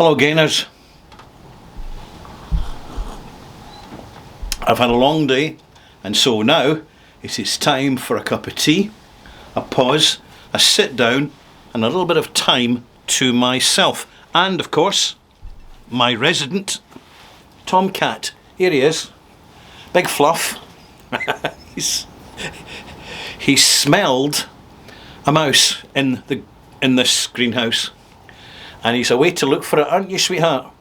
Hello gainers. I've had a long day, and so now it is time for a cup of tea, a pause, a sit down, and a little bit of time to myself. And of course, my resident tomcat. Here he is. Big Fluff. He smelled a mouse in this greenhouse, and he's away to look for it, aren't you, sweetheart?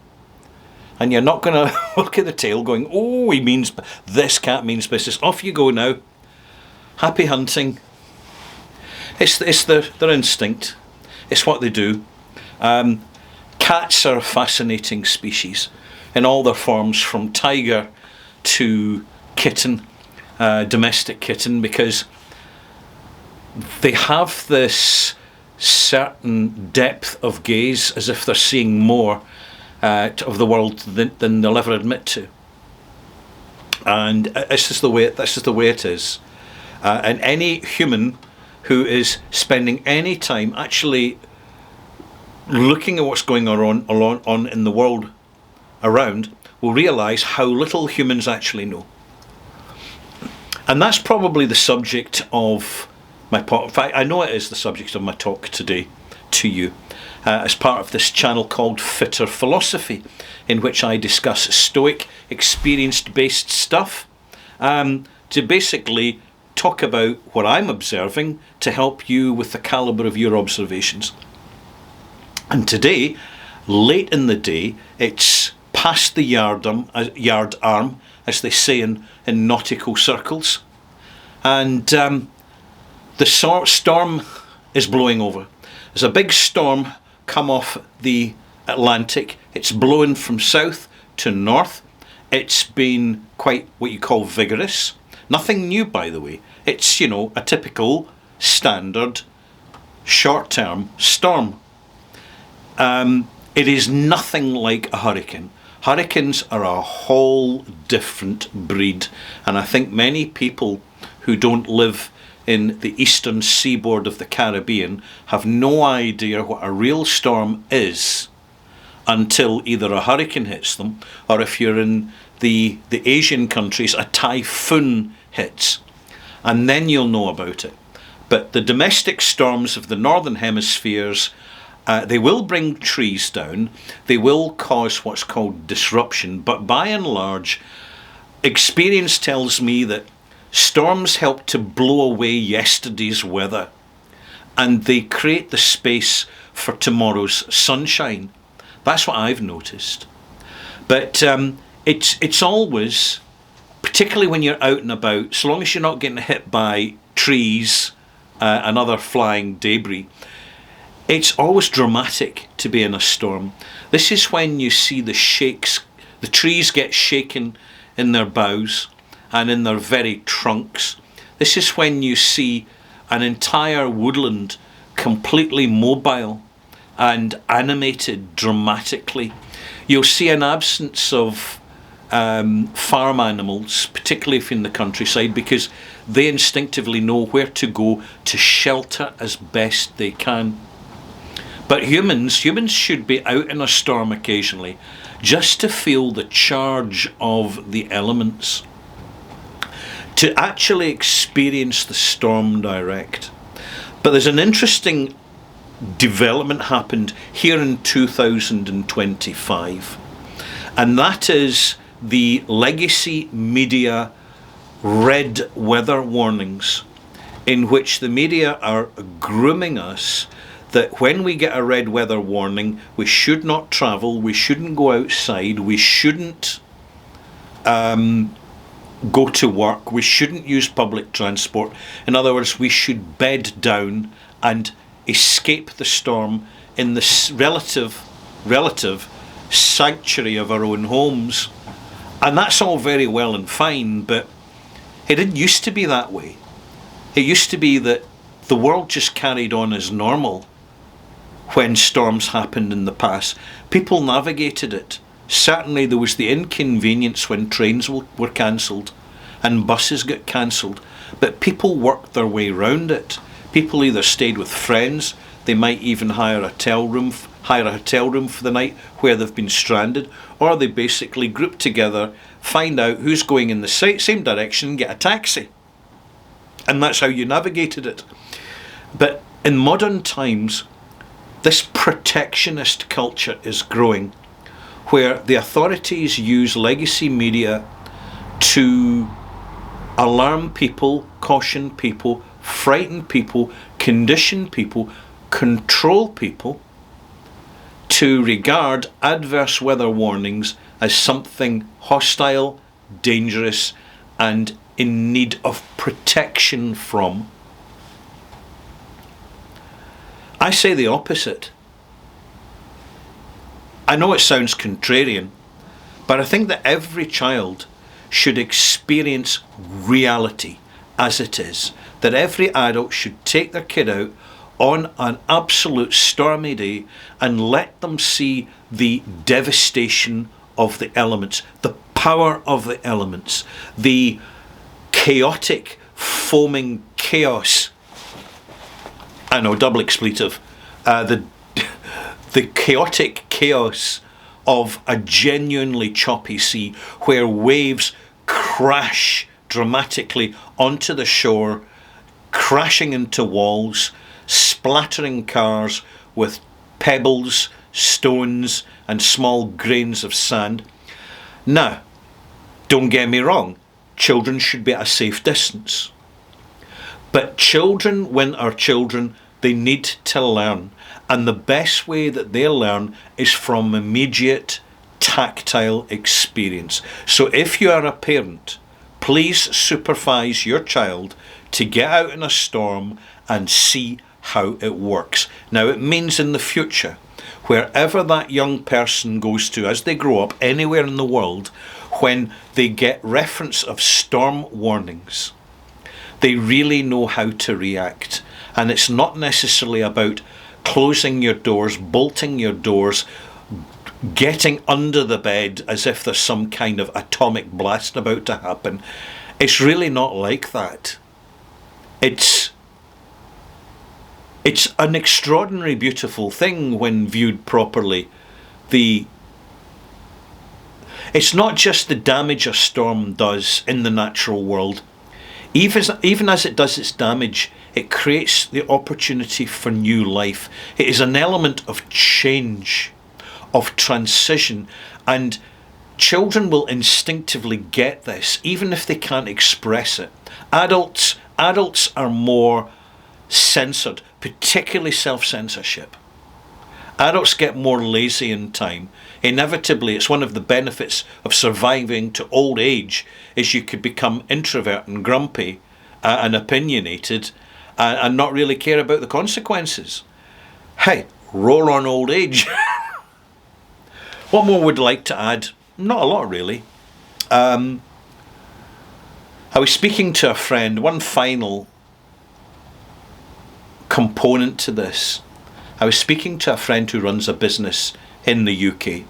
And you're not going to look at the tail going, oh, this cat means business. Off you go now. Happy hunting. It's their instinct. It's what they do. Cats are a fascinating species in all their forms, from tiger to kitten, domestic kitten, because they have this certain depth of gaze, as if they're seeing more of the world than they'll ever admit to. And this is the way it is. And any human who is spending any time actually looking at what's going on in the world around will realise how little humans actually know. And that's probably the subject of my talk. In fact, I know it is the subject of my talk today to you, as part of this channel called Fitter Philosophy, in which I discuss stoic, experience-based stuff, to basically talk about what I'm observing to help you with the calibre of your observations. And today, late in the day, it's past the yard arm, as they say in nautical circles, and the storm is blowing over. There's a big storm come off the Atlantic. It's blowing from south to north. It's been quite what you call vigorous. Nothing new, by the way. It's, a typical standard short-term storm. It is nothing like a hurricane. Hurricanes are a whole different breed, and I think many people who don't live in the eastern seaboard of the Caribbean have no idea what a real storm is until either a hurricane hits them, or if you're in the Asian countries, a typhoon hits, and then you'll know about it. But the domestic storms of the northern hemispheres, they will bring trees down, they will cause what's called disruption, but by and large, experience tells me that storms help to blow away yesterday's weather, and they create the space for tomorrow's sunshine. That's what I've noticed. But it's always, particularly when you're out and about, so long as you're not getting hit by trees and other flying debris, it's always dramatic to be in a storm. This is when you see the trees get shaken in their boughs and in their very trunks. This is when you see an entire woodland completely mobile and animated dramatically. You'll see an absence of farm animals, particularly if in the countryside, because they instinctively know where to go to shelter as best they can. But humans should be out in a storm occasionally, just to feel the charge of the elements, to actually experience the storm direct. But there's an interesting development happened here in 2025, and that is the legacy media red weather warnings, in which the media are grooming us that when we get a red weather warning, we should not travel, we shouldn't go outside, we shouldn't go to work, we shouldn't use public transport. In other words, we should bed down and escape the storm in the relative sanctuary of our own homes. And that's all very well and fine, but it didn't used to be that way. It used to be that the world just carried on as normal when storms happened in the past. People navigated it. Certainly there was the inconvenience when trains were cancelled and buses got cancelled, but people worked their way around it. People either stayed with friends, they might even hire a hotel room hire a hotel room for the night where they've been stranded, or they basically group together, find out who's going in the same direction and get a taxi. And that's how you navigated it. But in modern times, this protectionist culture is growing, where the authorities use legacy media to alarm people, caution people, frighten people, condition people, control people to regard adverse weather warnings as something hostile, dangerous, and in need of protection from. I say the opposite. I know it sounds contrarian, but I think that every child should experience reality as it is. That every adult should take their kid out on an absolute stormy day and let them see the devastation of the elements, the power of the elements, the chaotic, foaming chaos. I know, double expletive. The chaotic chaos of a genuinely choppy sea where waves crash dramatically onto the shore, crashing into walls, splattering cars with pebbles, stones, and small grains of sand. Now, don't get me wrong, children should be at a safe distance. But children, when are children, they need to learn. And the best way that they learn is from immediate tactile experience. So if you are a parent, please supervise your child to get out in a storm and see how it works. Now, it means in the future, wherever that young person goes to as they grow up, anywhere in the world, when they get reference of storm warnings, they really know how to react. And it's not necessarily about closing your doors, bolting your doors, getting under the bed as if there's some kind of atomic blast about to happen. It's really not like that. It's an extraordinary, beautiful thing when viewed properly. It's not just the damage a storm does in the natural world. Even as it does its damage, it creates the opportunity for new life. It is an element of change, of transition, and children will instinctively get this, even if they can't express it. Adults are more censored, particularly self-censorship. Adults get more lazy in time. Inevitably, it's one of the benefits of surviving to old age is you could become introvert and grumpy and opinionated and not really care about the consequences. Hey, roll on old age. What more would I like to add? Not a lot, really. I was speaking to a friend, one final component to this. I was speaking to a friend who runs a business in the UK,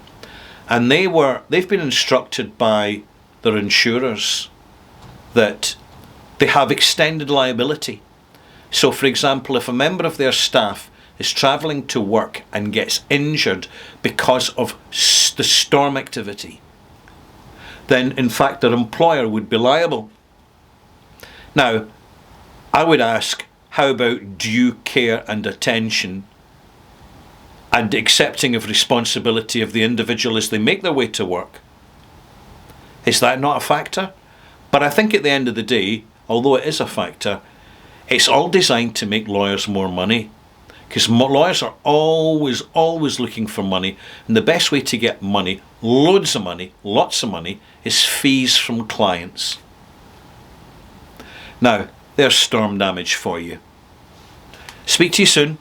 and they've been instructed by their insurers that they have extended liability. So, for example, if a member of their staff is travelling to work and gets injured because of the storm activity, then in fact their employer would be liable. Now, I would ask, how about due care and attention and accepting of responsibility of the individual as they make their way to work? Is that not a factor? But I think at the end of the day, although it is a factor, it's all designed to make lawyers more money. Because lawyers are always looking for money. And the best way to get money, loads of money, lots of money, is fees from clients. Now, there's storm damage for you. Speak to you soon.